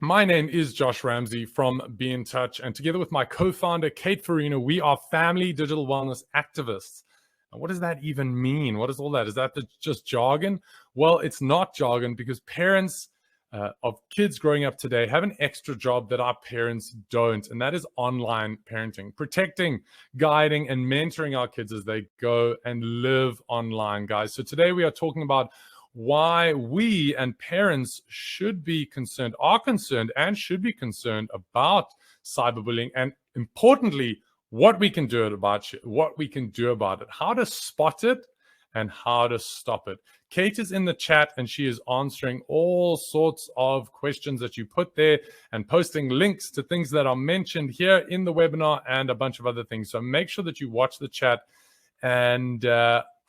My name is Josh Ramsey from Be in Touch, and together with my co-founder, Kate Farina, we are family digital wellness activists. And what does that even mean? What is all that? Is that just jargon? Well, it's not jargon because parents of kids growing up today have an extra job that our parents don't, and that is online parenting, protecting, guiding, and mentoring our kids as they go and live online, guys. So today we are talking about why we and parents should be concerned, are concerned, and should be concerned about cyberbullying, and importantly, what we can do about it, how to spot it, and how to stop it. Kate is in the chat and she is answering all sorts of questions that you put there and posting links to things that are mentioned here in the webinar and a bunch of other things. So make sure that you watch the chat. And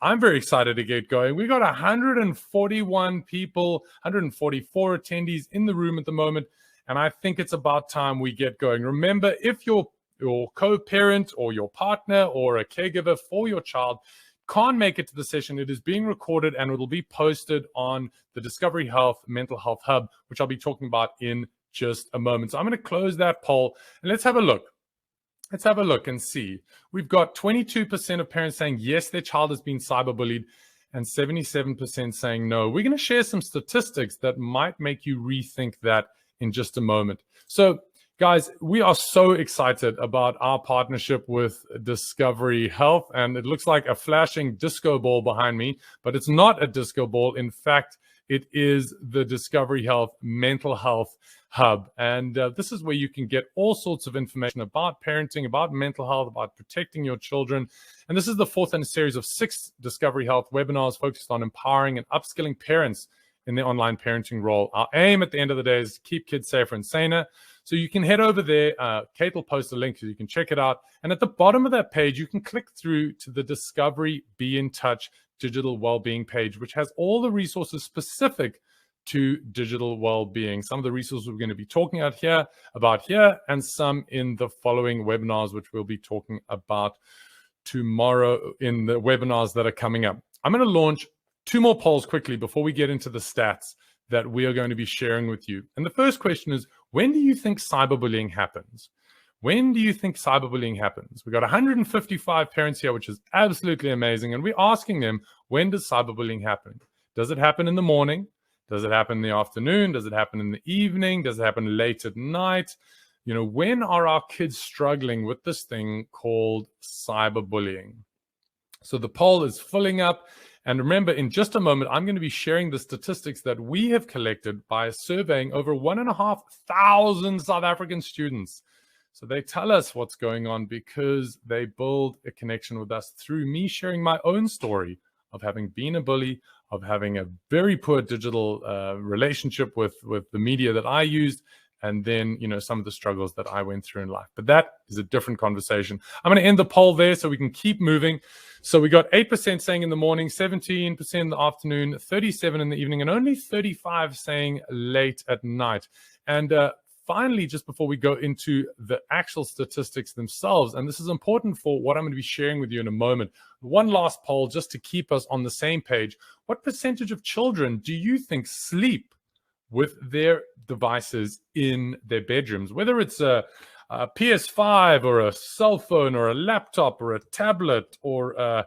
I'm very excited to get going. We got 141 people, 144 attendees in the room at the moment. And I think it's about time we get going. Remember, if your co-parent or your partner or a caregiver for your child can't make it to the session, it is being recorded and it will be posted on the Discovery Health Mental Health Hub, which I'll be talking about in just a moment. So I'm going to close that poll and let's have a look. Let's have a look and see. We've got 22% of parents saying yes, their child has been cyberbullied, and 77% saying no. We're going to share some statistics that might make you rethink that in just a moment. So guys, we are so excited about our partnership with Discovery Health, and it looks like a flashing disco ball behind me, but it's not a disco ball. In fact, it is the Discovery Health Mental Health Hub. And this is where you can get all sorts of information about parenting, about mental health, about protecting your children. And this is the fourth in a series of 6 Discovery Health webinars focused on empowering and upskilling parents in their online parenting role. Our aim at the end of the day is to keep kids safer and saner. So you can head over there. Kate will post a link so you can check it out. And at the bottom of that page, you can click through to the Discovery Be in Touch digital well-being page, which has all the resources specific to digital well-being. Some of the resources we're going to be talking about here, and some in the following webinars, which we'll be talking about tomorrow in the webinars that are coming up. I'm going to launch 2 more polls quickly before we get into the stats that we are going to be sharing with you. And the first question is, when do you think cyberbullying happens? When do you think cyberbullying happens? We've got 155 parents here, which is absolutely amazing. And we're asking them, when does cyberbullying happen? Does it happen in the morning? Does it happen in the afternoon? Does it happen in the evening? Does it happen late at night? You know, when are our kids struggling with this thing called cyberbullying? So the poll is filling up. And remember, in just a moment, I'm going to be sharing the statistics that we have collected by surveying over 1,500 South African students. So they tell us what's going on because they build a connection with us through me sharing my own story of having been a bully, of having a very poor digital relationship with the media that I used, and then, you know, some of the struggles that I went through in life. But that is a different conversation. I'm going to end the poll there so we can keep moving. So we got 8% saying in the morning, 17% in the afternoon, 37% in the evening, and only 35% saying late at night. And finally, just before we go into the actual statistics themselves, and this is important for what I'm going to be sharing with you in a moment, one last poll just to keep us on the same page. What percentage of children do you think sleep with their devices in their bedrooms, whether it's a PS5 or a cell phone or a laptop or a tablet or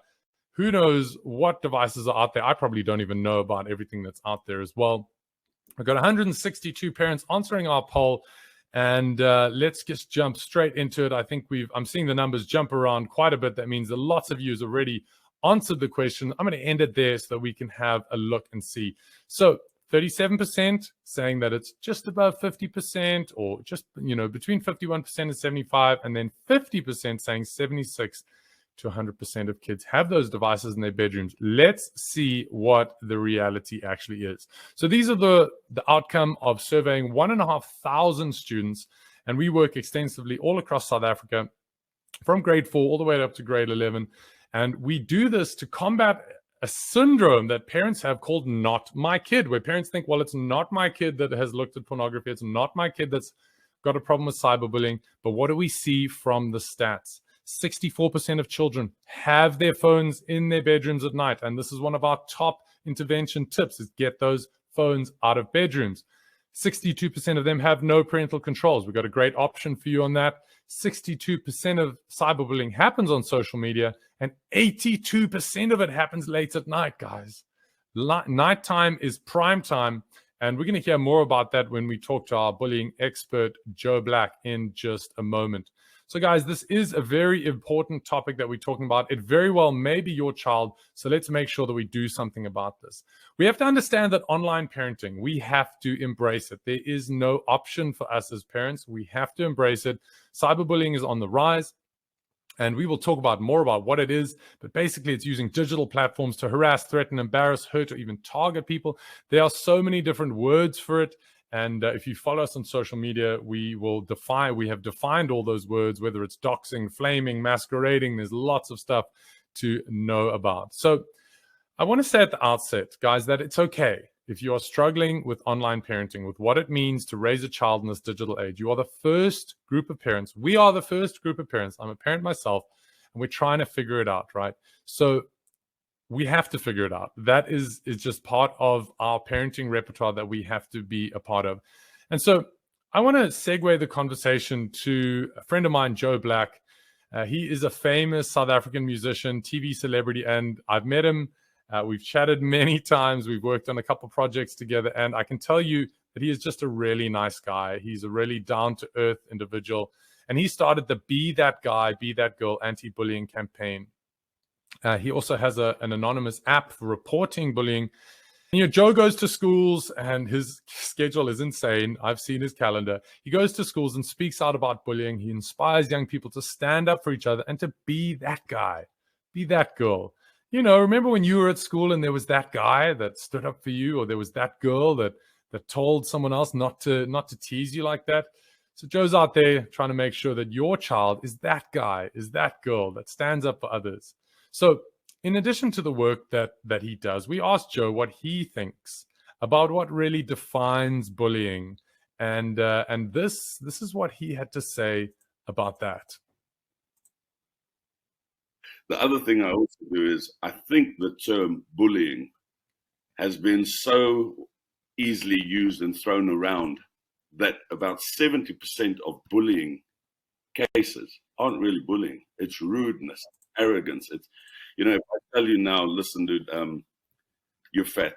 who knows what devices are out there? I probably don't even know about everything that's out there as well. I've got 162 parents answering our poll, and let's just jump straight into it. I think I'm seeing the numbers jump around quite a bit. That means that lots of you have already answered the question. I'm going to end it there so that we can have a look and see. So 37% saying that it's just above 50%, or just, you know, between 51% and 75%, and then 50% saying 76 to 100% of kids have those devices in their bedrooms. Let's see what the reality actually is. So these are the outcome of surveying 1,500 students, and we work extensively all across South Africa from grade 4 all the way up to grade 11. And we do this to combat a syndrome that parents have called not my kid, where parents think, well, it's not my kid that has looked at pornography. It's not my kid that's got a problem with cyberbullying. But what do we see from the stats? 64% of children have their phones in their bedrooms at night. And this is one of our top intervention tips, is get those phones out of bedrooms. 62% of them have no parental controls. We've got a great option for you on that. 62% of cyberbullying happens on social media, and 82% of it happens late at night, guys. Nighttime is prime time, and we're going to hear more about that when we talk to our bullying expert, Joe Black, in just a moment. So guys, this is a very important topic that we're talking about. It very well may be your child, so let's make sure that we do something about this. We have to understand that online parenting, we have to embrace it. There is no option for us as parents. We have to embrace it. Cyberbullying is on the rise, and we will talk about more about what it is, but basically it's using digital platforms to harass, threaten, embarrass, hurt, or even target people. There are so many different words for it. And if you follow us on social media, we have defined all those words, whether it's doxing, flaming, masquerading. There's lots of stuff to know about. So I want to say at the outset, guys, that it's okay if you are struggling with online parenting, with what it means to raise a child in this digital age. You are the first group of parents. We are the first group of parents. I'm a parent myself, and we're trying to figure it out, right? So we have to figure it out. That is just part of our parenting repertoire that we have to be a part of. And so I want to segue the conversation to a friend of mine, Joe Black. He is a famous South African musician, TV celebrity, and I've met him. We've chatted many times. We've worked on a couple projects together, and I can tell you that he is just a really nice guy. He's a really down-to-earth individual, and he started the Be That Guy, Be That Girl anti-bullying campaign. He also has an anonymous app for reporting bullying. And, Joe goes to schools, and his schedule is insane. I've seen his calendar. He goes to schools and speaks out about bullying. He inspires young people to stand up for each other and to be that guy, be that girl. Remember when you were at school and there was that guy that stood up for you, or there was that girl that told someone else not to tease you like that? So Joe's out there trying to make sure that your child is that guy, is that girl that stands up for others. So in addition to the work that he does, we asked Joe what he thinks about what really defines bullying. And this is what he had to say about that. The other thing I also do is I think the term bullying has been so easily used and thrown around that about 70% of bullying cases aren't really bullying. It's rudeness, arrogance. It's, if I tell you now, listen, dude, you're fat.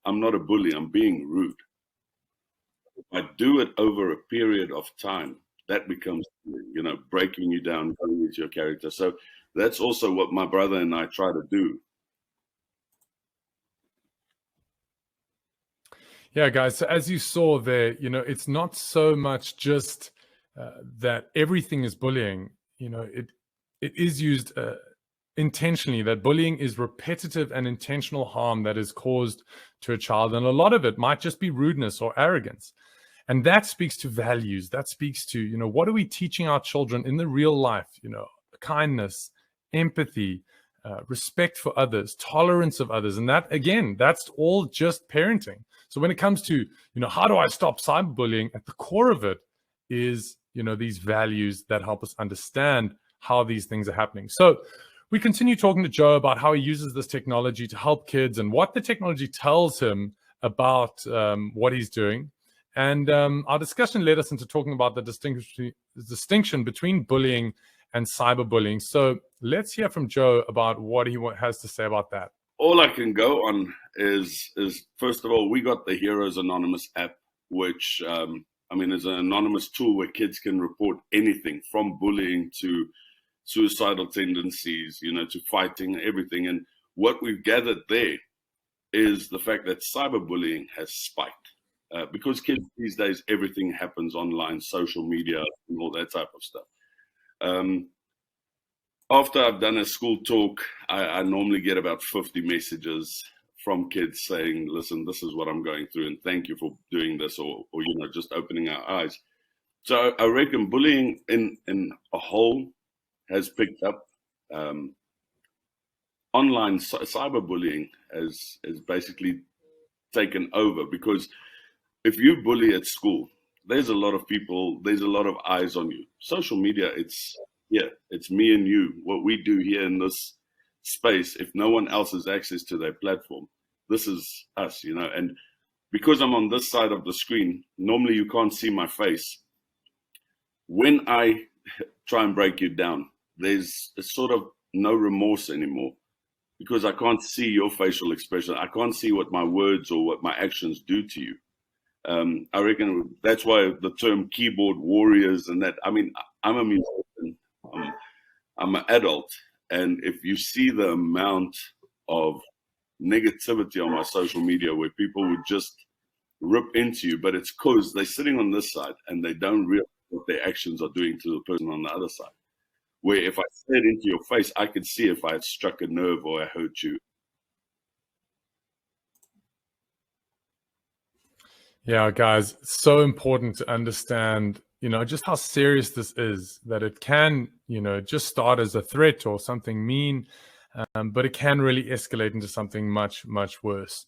I'm not a bully. I'm being rude. If I do it over a period of time, that becomes, breaking you down, going into your character. So that's also what my brother and I try to do. Yeah, guys. So as you saw there, it's not so much just that everything is bullying. It is used intentionally, that bullying is repetitive and intentional harm that is caused to a child. And a lot of it might just be rudeness or arrogance. And that speaks to values. That speaks to, what are we teaching our children in the real life? Kindness, empathy, respect for others, tolerance of others. And that, again, that's all just parenting. So when it comes to, how do I stop cyberbullying? At the core of it is, these values that help us understand how these things are happening. So we continue talking to Joe about how he uses this technology to help kids and what the technology tells him about what he's doing. And our discussion led us into talking about the distinction between bullying and cyberbullying. So let's hear from Joe about what he has to say about that. All I can go on is first of all, we got the Heroes Anonymous app, which, is an anonymous tool where kids can report anything from bullying to suicidal tendencies, to fighting, everything. And what we've gathered there is the fact that cyberbullying has spiked. Because kids these days, everything happens online, social media, and all that type of stuff. After I've done a school talk, I normally get about 50 messages from kids saying, listen, this is what I'm going through, and thank you for doing this, or just opening our eyes. So I reckon bullying in a whole has picked up. Online cyberbullying has basically taken over, because if you bully at school, there's a lot of people, there's a lot of eyes on you. Social media, it's me and you. What we do here in this space, if no one else has access to their platform, this is us, and because I'm on this side of the screen, normally you can't see my face. When I try and break you down, there's a sort of no remorse anymore, because I can't see your facial expression. I can't see what my words or what my actions do to you. I reckon that's why the term keyboard warriors and that, I mean, I'm a musician, I'm an adult, and if you see the amount of negativity on my social media where people would just rip into you, but it's because they're sitting on this side and they don't realize what their actions are doing to the person on the other side. Where if I say it into your face, I could see if I had struck a nerve or I hurt you. Yeah, guys, so important to understand, just how serious this is, that it can, just start as a threat or something mean, but it can really escalate into something much, much worse.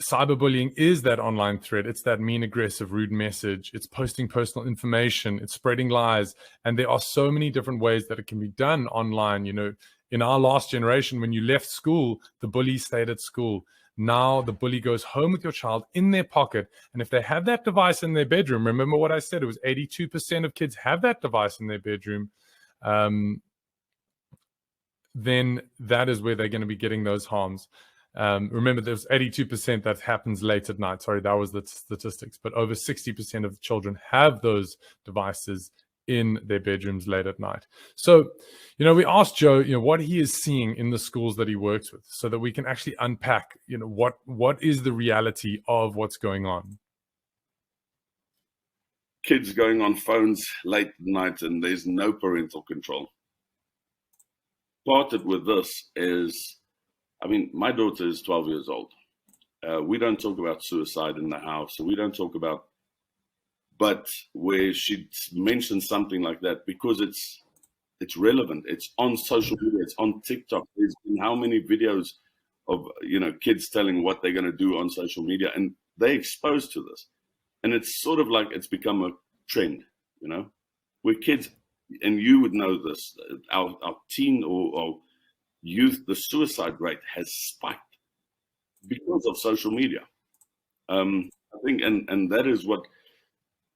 Cyberbullying is that online threat. It's that mean, aggressive, rude message. It's posting personal information. It's spreading lies. And there are so many different ways that it can be done online. In our last generation, when you left school, the bully stayed at school. Now the bully goes home with your child in their pocket. And if they have that device in their bedroom, remember what I said, it was 82% of kids have that device in their bedroom. Then that is where they're going to be getting those harms. Remember, there's 82% that happens late at night. Sorry, that was the statistics. But over 60% of children have those devices in their bedrooms late at night. So, we asked Joe, what he is seeing in the schools that he works with, so that we can actually unpack, what is the reality of what's going on. Kids going on phones late at night and there's no parental control. Started with this is, my daughter is 12 years old. We don't talk about suicide in the house. We don't talk about, but where she mentioned something like that, because it's relevant. It's on social media. It's on TikTok. There's been how many videos of, kids telling what they're going to do on social media, and they're exposed to this. And it's sort of like it's become a trend, where kids, and you would know this, our teen or youth, the suicide rate has spiked because of social media. I think, and that is what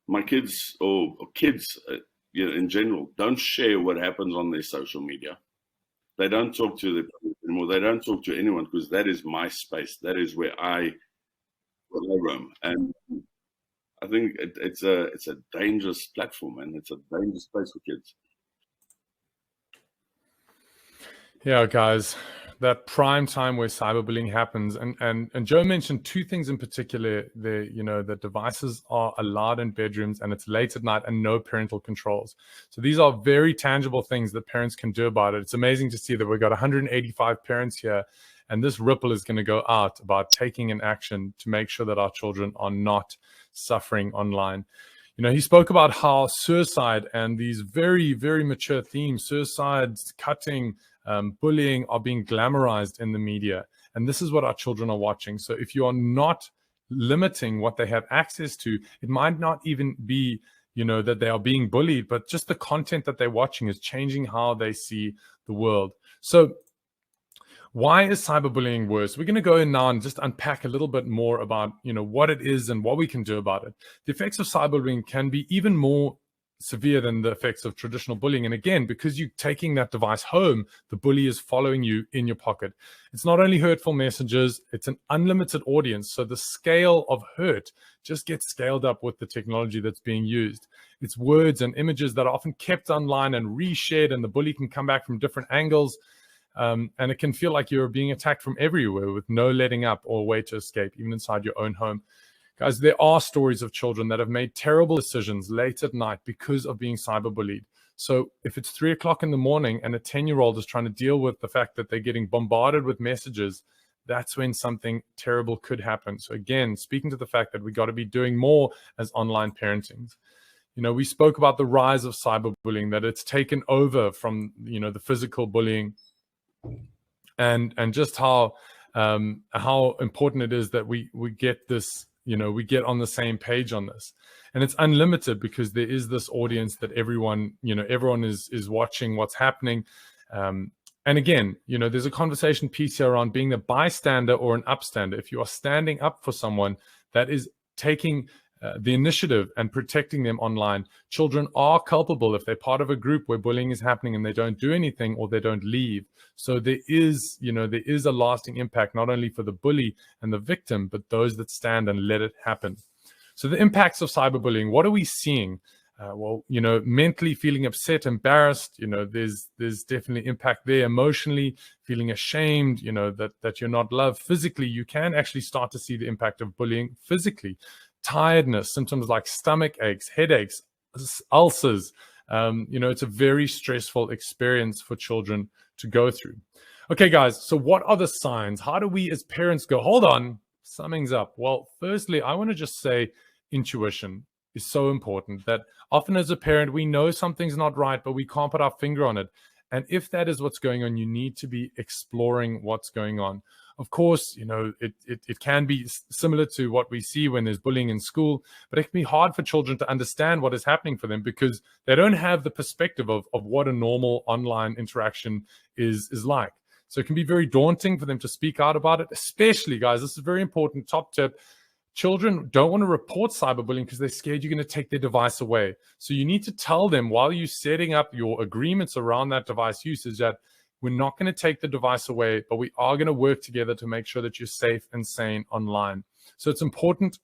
my kids or kids, in general, don't share what happens on their social media. They don't talk to their parents anymore. They don't talk to anyone, because that is my space. That is where I roam. And I think it's a dangerous platform, and it's a dangerous place for kids. Yeah, guys, that prime time where cyberbullying happens, and Joe mentioned two things in particular. The devices are allowed in bedrooms, and it's late at night, and no parental controls. So these are very tangible things that parents can do about it. It's amazing to see that we've got 185 parents here, and this ripple is going to go out about taking an action to make sure that our children are not suffering online. He spoke about how suicide and these very, very mature themes, suicides, cutting, bullying, are being glamorized in the media. And this is what our children are watching. So if you are not limiting what they have access to, it might not even be, that they are being bullied, but just the content that they're watching is changing how they see the world. So why is cyberbullying worse? We're going to go in now and just unpack a little bit more about, what it is and what we can do about it. The effects of cyberbullying can be even more severe than the effects of traditional bullying. And again, because you're taking that device home, the bully is following you in your pocket. It's not only hurtful messages, it's an unlimited audience. So the scale of hurt just gets scaled up with the technology that's being used. It's words and images that are often kept online and reshared, and the bully can come back from different angles. And it can feel like you're being attacked from everywhere with no letting up or way to escape, even inside your own home. Guys, there are stories of children that have made terrible decisions late at night because of being cyberbullied. So if it's 3 o'clock in the morning and a 10-year-old is trying to deal with the fact that they're getting bombarded with messages, that's when something terrible could happen. So again, speaking to the fact that we got to be doing more as online parenting. We spoke about the rise of cyberbullying, that it's taken over from, the physical bullying, and just how important it is that we get this, we get on the same page on this. And it's unlimited because there is this audience that everyone is watching what's happening. And again, there's a conversation piece here around being a bystander or an upstander. If you are standing up for someone that is taking the initiative and protecting them online, children are culpable if they're part of a group where bullying is happening and they don't do anything or they don't leave. So there is a lasting impact, not only for the bully and the victim, but those that stand and let it happen. So the impacts of cyberbullying, what are we seeing? Mentally feeling upset, embarrassed, there's definitely impact there. Emotionally feeling ashamed, that you're not loved. Physically, you can actually start to see the impact of bullying physically. Tiredness, symptoms like stomach aches, headaches, ulcers. It's a very stressful experience for children to go through. Okay, guys, so what are the signs? How do we as parents go, hold on, something's up? Well, firstly, I want to just say intuition is so important, that often as a parent, we know something's not right, but we can't put our finger on it. And if that is what's going on, you need to be exploring what's going on. Of course, it can be similar to what we see when there's bullying in school, but it can be hard for children to understand what is happening for them because they don't have the perspective of what a normal online interaction is like. So it can be very daunting for them to speak out about it, especially, guys, this is a very important top tip. Children don't want to report cyberbullying because they're scared you're going to take their device away. So you need to tell them while you're setting up your agreements around that device usage that we're not going to take the device away, but we are going to work together to make sure that you're safe and sane online. So it's important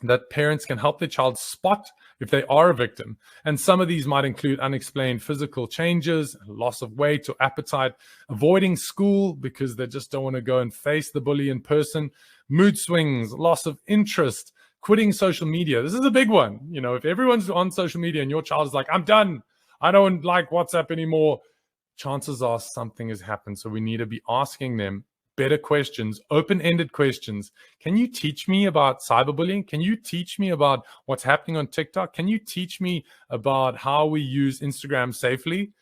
that parents can help their child spot if they are a victim. And some of these might include unexplained physical changes, loss of weight or appetite, avoiding school because they just don't want to go and face the bully in person, mood swings, loss of interest, quitting social media. This is a big one. If everyone's on social media and your child is like, I'm done, I don't like WhatsApp anymore, chances are something has happened. So we need to be asking them better questions, open-ended questions. Can you teach me about cyberbullying? Can you teach me about what's happening on TikTok? Can you teach me about how we use Instagram safely?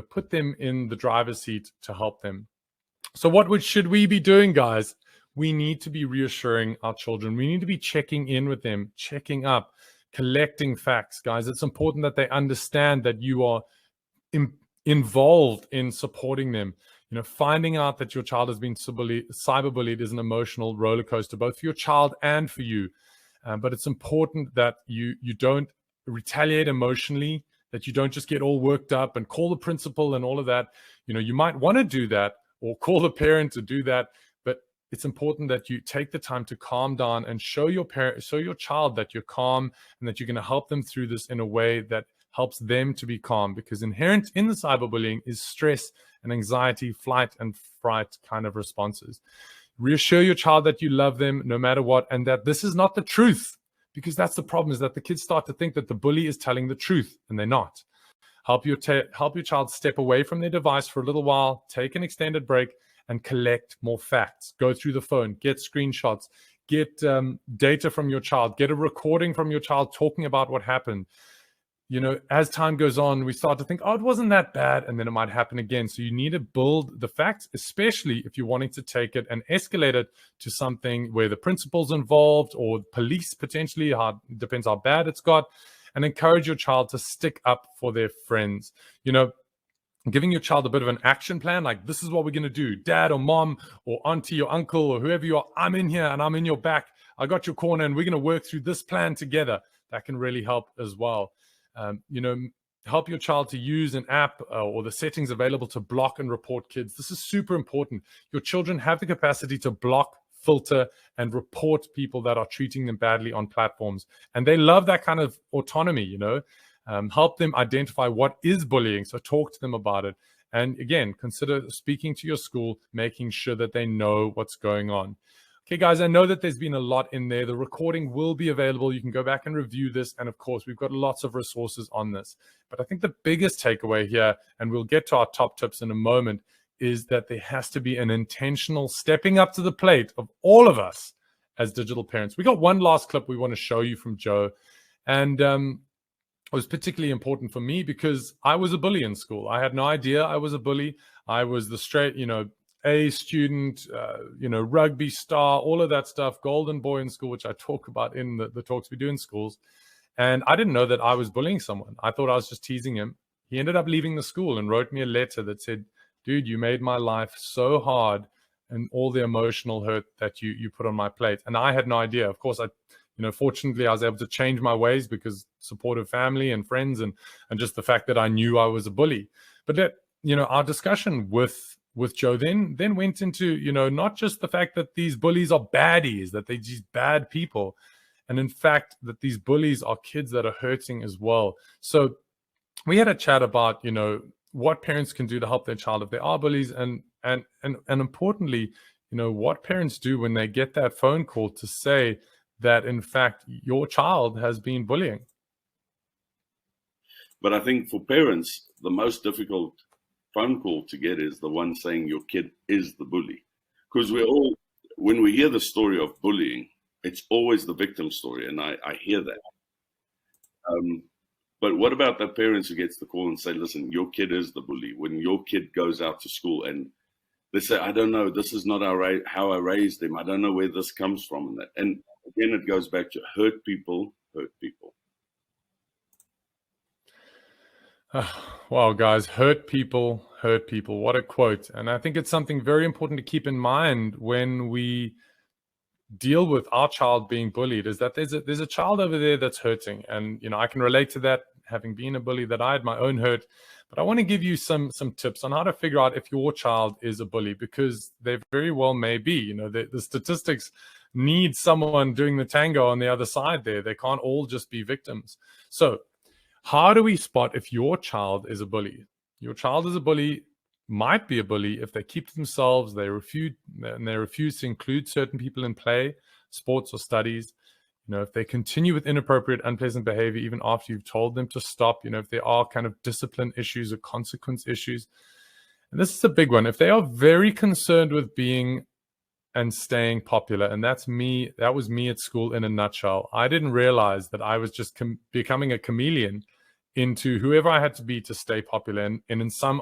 Put them in the driver's seat to help them. So what should we be doing, guys? We need to be reassuring our children. We need to be checking in with them, checking up, collecting facts, guys. It's important that they understand that you are involved in supporting them. Finding out that your child has been cyberbullied is an emotional roller coaster, both for your child and for you. But it's important that you don't retaliate emotionally, that you don't just get all worked up and call the principal and all of that. You might want to do that or call the parent to do that, but it's important that you take the time to calm down and show your child that you're calm and that you're going to help them through this in a way that helps them to be calm, because inherent in the cyberbullying is stress and anxiety, flight and fright kind of responses. Reassure your child that you love them no matter what, and that this is not the truth, because that's the problem, is that the kids start to think that the bully is telling the truth, and they're not. Help your child step away from their device for a little while, take an extended break, and collect more facts. Go through the phone, get screenshots, get data from your child, get a recording from your child talking about what happened. As time goes on, we start to think, oh, it wasn't that bad, and then it might happen again. So you need to build the facts, especially if you're wanting to take it and escalate it to something where the principal's involved or police potentially, depends how bad it's got, and encourage your child to stick up for their friends. Giving your child a bit of an action plan, like this is what we're going to do. Dad or mom or auntie or uncle or whoever you are, I'm in here and I'm in your back. I got your corner and we're going to work through this plan together. That can really help as well. Help your child to use an app or the settings available to block and report kids. This is super important. Your children have the capacity to block, filter, and report people that are treating them badly on platforms. And they love that kind of autonomy, help them identify what is bullying. So talk to them about it. And again, consider speaking to your school, making sure that they know what's going on. Okay, guys, I know that there's been a lot in there. The recording will be available. You can go back and review this. And of course, we've got lots of resources on this. But I think the biggest takeaway here, and we'll get to our top tips in a moment, is that there has to be an intentional stepping up to the plate of all of us as digital parents. We got one last clip we want to show you from Joe. And it was particularly important for me because I was a bully in school. I had no idea I was a bully. I was the straight, A student, rugby star, all of that stuff, golden boy in school, which I talk about in the talks we do in schools. And I didn't know that I was bullying someone. I thought I was just teasing him. He ended up leaving the school and wrote me a letter that said, dude, you made my life so hard, and all the emotional hurt that you put on my plate. And I had no idea. Of course, fortunately, I was able to change my ways because supportive family and friends, and just the fact that I knew I was a bully. But that, our discussion with Joe then went into, not just the fact that these bullies are baddies, that they're just bad people, and in fact that these bullies are kids that are hurting as well. So we had a chat about, what parents can do to help their child if they are bullies, and importantly, what parents do when they get that phone call to say that in fact your child has been bullying. But I think for parents, the most difficult phone call to get is the one saying your kid is the bully. Because when we hear the story of bullying, it's always the victim story, and I hear that. But what about the parents who gets the call and say, listen, your kid is the bully? When your kid goes out to school and they say, I don't know, this is not how I raised him. I don't know where this comes from. And again, it goes back to hurt people hurt people. Wow, guys, hurt people hurt people. What a quote. And I think it's something very important to keep in mind when we deal with our child being bullied, is that there's a child over there that's hurting. And, I can relate to that, having been a bully, that I had my own hurt. But I want to give you some tips on how to figure out if your child is a bully, because they very well may be. The statistics need someone doing the tango on the other side there. They can't all just be victims. So how do we spot if your child is a bully? Your child is a bully, might be a bully if they keep to themselves, they refuse to include certain people in play, sports, or studies. If they continue with inappropriate, unpleasant behavior even after you've told them to stop, if there are kind of discipline issues or consequence issues. And this is a big one. If they are very concerned with being and staying popular, and that was me at school in a nutshell. I didn't realize that I was just becoming a chameleon into whoever I had to be to stay popular. And in some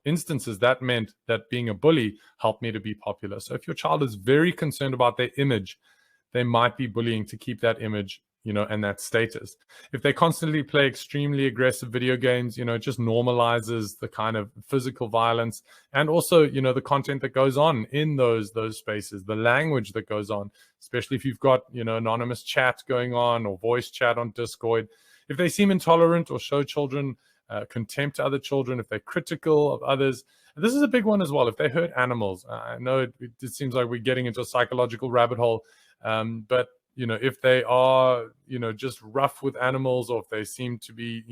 instances, that meant that being a bully helped me to be popular. So if your child is very concerned about their image, they might be bullying to keep that image, and that status. If they constantly play extremely aggressive video games, it just normalizes the kind of physical violence, and also, the content that goes on in those spaces, the language that goes on, especially if you've got, anonymous chat going on or voice chat on Discord. If they seem intolerant or show children contempt to other children, if they're critical of others. This is a big one as well. If they hurt animals, I know it seems like we're getting into a psychological rabbit hole, but if they are, just rough with animals, or if they seem to be,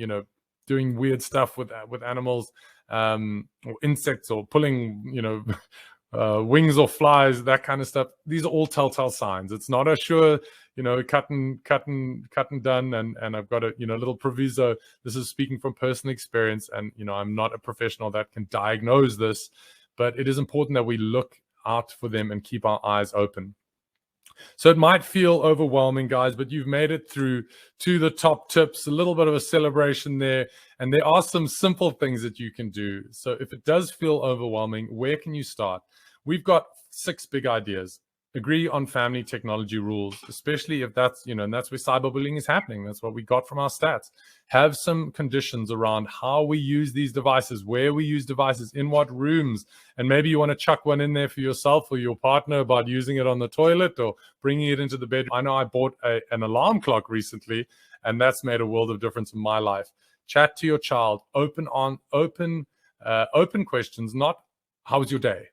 doing weird stuff with animals, or insects, or pulling, wings or flies, that kind of stuff. These are all telltale signs. It's not a sure, cut and done. And I've got a, little proviso. This is speaking from personal experience, and, I'm not a professional that can diagnose this, but it is important that we look out for them and keep our eyes open. So it might feel overwhelming, guys, but you've made it through to the top tips, a little bit of a celebration there. And there are some simple things that you can do. So if it does feel overwhelming, where can you start? We've got 6 big ideas. Agree on family technology rules, especially if that's, and that's where cyberbullying is happening. That's what we got from our stats. Have some conditions around how we use these devices, where we use devices, in what rooms. And maybe you want to chuck one in there for yourself or your partner about using it on the toilet or bringing it into the bedroom. I know I bought an alarm clock recently, and that's made a world of difference in my life. Chat to your child, open questions, not how was your day?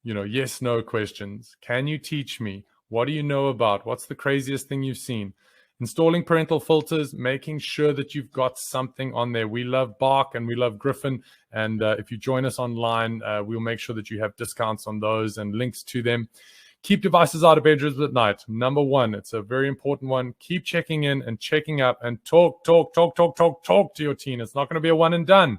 Yes, no questions. Can you teach me? What do you know about? What's the craziest thing you've seen? Installing parental filters, making sure that you've got something on there. We love Bark and we love Griffin. And if you join us online, we'll make sure that you have discounts on those and links to them. Keep devices out of bedrooms at night. Number 1, it's a very important one. Keep checking in and checking up, and talk to your teen. It's not going to be a one and done.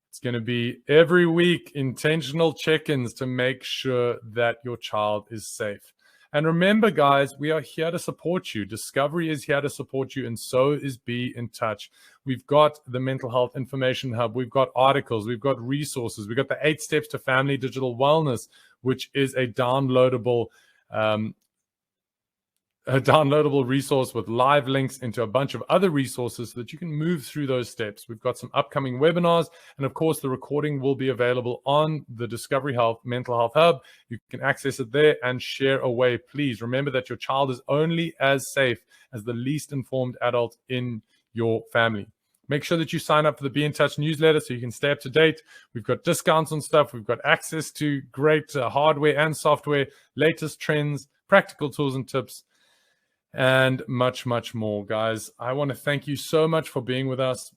It's going to be every week, intentional check-ins to make sure that your child is safe. And remember, guys, we are here to support you. Discovery is here to support you, and so is Be in Touch. We've got the Mental Health Information Hub. We've got articles. We've got resources. We've got the 8 Steps to Family Digital Wellness, which is a downloadable a downloadable resource with live links into a bunch of other resources so that you can move through those steps. We've got some upcoming webinars, and of course, the recording will be available on the Discovery Health Mental Health Hub. You can access it there and share away. Please remember that your child is only as safe as the least informed adult in your family. Make sure that you sign up for the Be in Touch newsletter so you can stay up to date. We've got discounts on stuff. We've got access to great hardware and software, latest trends, practical tools and tips, and much, much more, guys. I want to thank you so much for being with us.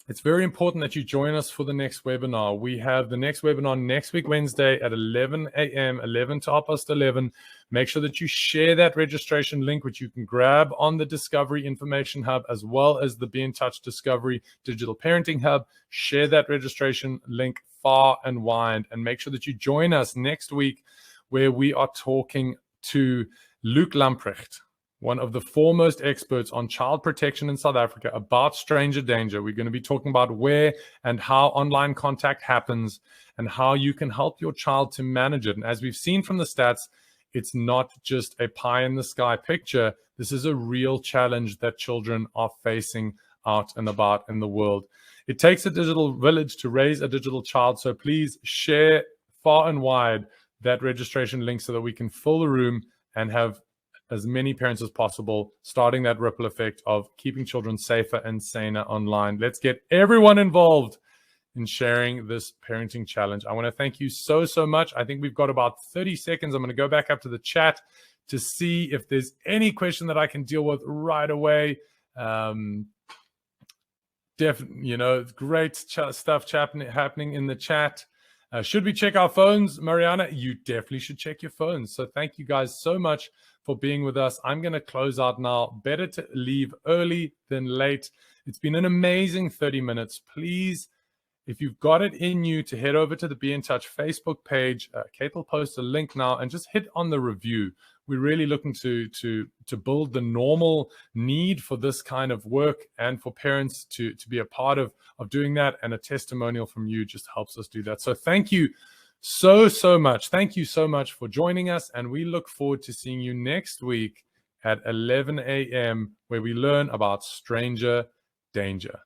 It's very important that you join us for the next webinar. We have the next webinar next week, Wednesday at 11 a.m., 11 to 11:30. Make sure that you share that registration link, which you can grab on the Discovery Information Hub, as well as the Be in Touch Discovery Digital Parenting Hub. Share that registration link far and wide, and make sure that you join us next week, where we are talking to Luc Lamprecht, one of the foremost experts on child protection in South Africa, about stranger danger. We're going to be talking about where and how online contact happens and how you can help your child to manage it. And as we've seen from the stats, it's not just a pie in the sky picture. This is a real challenge that children are facing out and about in the world. It takes a digital village to raise a digital child. So please share far and wide that registration link so that we can fill the room and have as many parents as possible, starting that ripple effect of keeping children safer and saner online. Let's get everyone involved in sharing this parenting challenge. I want to thank you so, so much. I think we've got about 30 seconds. I'm going to go back up to the chat to see if there's any question that I can deal with right away. Great stuff happening in the chat. Should we check our phones, Mariana? You definitely should check your phones. So thank you guys so much for being with us. I'm going to close out now. Better to leave early than late. It's been an amazing 30 minutes. Please, if you've got it in you, to head over to the Be in Touch Facebook page. Kate will post a link now, and just hit on the review. We're really looking to build the normal need for this kind of work, and for parents to be a part of doing that. And a testimonial from you just helps us do that. So thank you so much. Thank you so much for joining us. And we look forward to seeing you next week at 11 a.m., where we learn about stranger danger.